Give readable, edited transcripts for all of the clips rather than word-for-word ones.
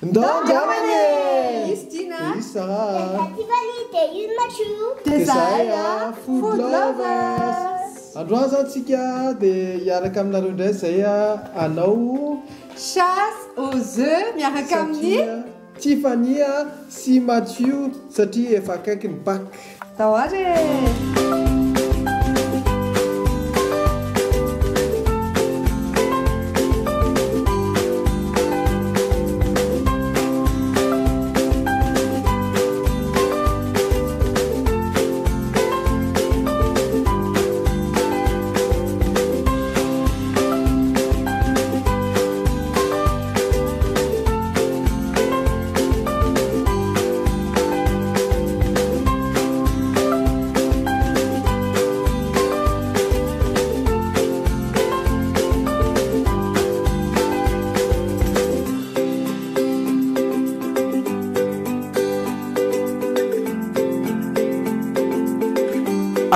Ndongamane! Istina! Isa! Desire Food Lovers! Androany zao antsika dia hiaraka aminareo indray izay anao chasse aux œufs miaraka amin'ny Tiffany sy Mathieu satria efa akaiky ny bac. Tahoary!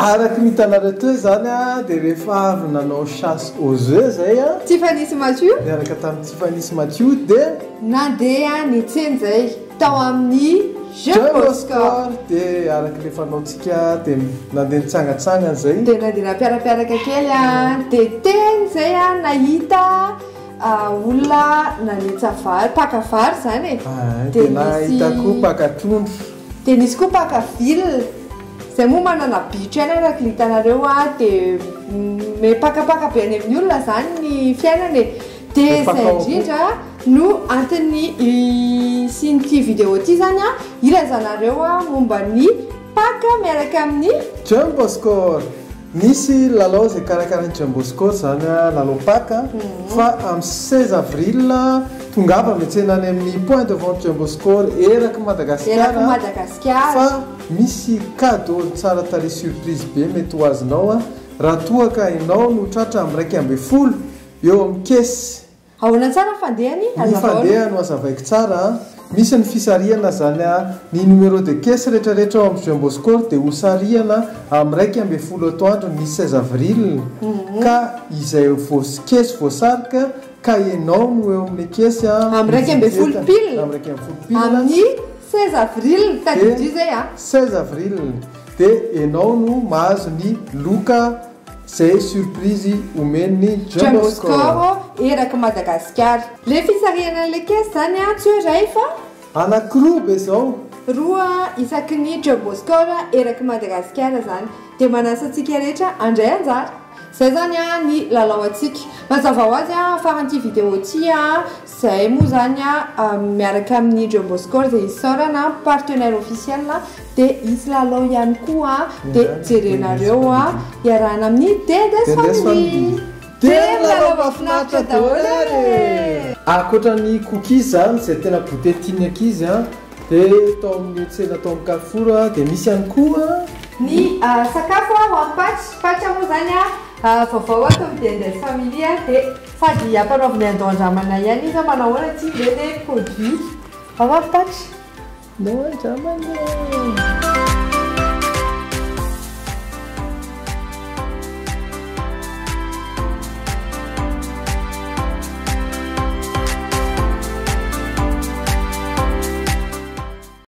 Araky ny hitanareo teo zany dia rehefa avy nanao chasse aux œufs zay Tiffany sy Mathieu miaraka tamin'ny Tiffany sy Mathieu dia nandeha nitseny zay tao amin'ny Jean Bosco dia araky le fanaontsika dia nandeha nitsangatsangana zay dia nandeha nampiarapiaraka kely dia teny zay nahita olona nanetsa vary paka vary zany dia nahita koa paka trondro dia nisy koa paka vily zay moa manana bitro ihany araky hitanareo dia mipakapaka be any amin'ny olona zany ny fiainany dia zay indrindra no antony sy nyty vidéo ty zany ilazanareo momba ny paka miaraka amin'ny Jean Bosco. Nisy lalao zay karakarahan'ny Jean Bosco zany lalao paka fa amin'ny 16 avril tongava metsena any amin'ny point de vente Jean Bosco eraky Madagasikara fa misy cadeau tsara tarehy surprise be mety ho azonao raha toa ka ianao no tratra amin'ny 1.20 eo amin'ny kesy ahoana tsara fandehany ny fandeha no azavaiko tsara misy ny fisarihana zany ny numéro de caisse rehetrarehetra ao amin'ny Jean Bosco dia ho sarihana amin'ny 1.20 atoandro ny 16 avril ka izay kesy voasarika ka ianao no eo amin'ny kesy amin'ny 1.20 pile amin'ny 16 avril tadidy zay 16 avril dia ianao no mahazo ny loka zay surprise omeny Jean Bosco eraky Madagasikara. Le fisarihana le kesy zany tsy hoe ray fa anankiroa be zao roa isaky ny Jean Bosco eraky Madagasikara zany dia manasa antsika rehetra andray anjara zay zany ny lalao atsika mazava ho azy faran'ity vidéo ty zay moa zany miaraka amin'ny Jean Bosco zay isorana partenaire officiel dia izy lalao ihany koa dia jerenareo iarahana amin'ny Dedes Family dia lalao mahafinaritra daholo akoatra ny cookies zany zay tena goûté tiany ankizy dia tao amin'ny tsena tao amin'ny Carrefour dia misy ihany koa ny sakafo patsa moa zany vaovao atao amin'ny Dedes Family dia sady ampanaoviny andao-andramana ihany izy manahoana tsy be le produit patsa andao-andramana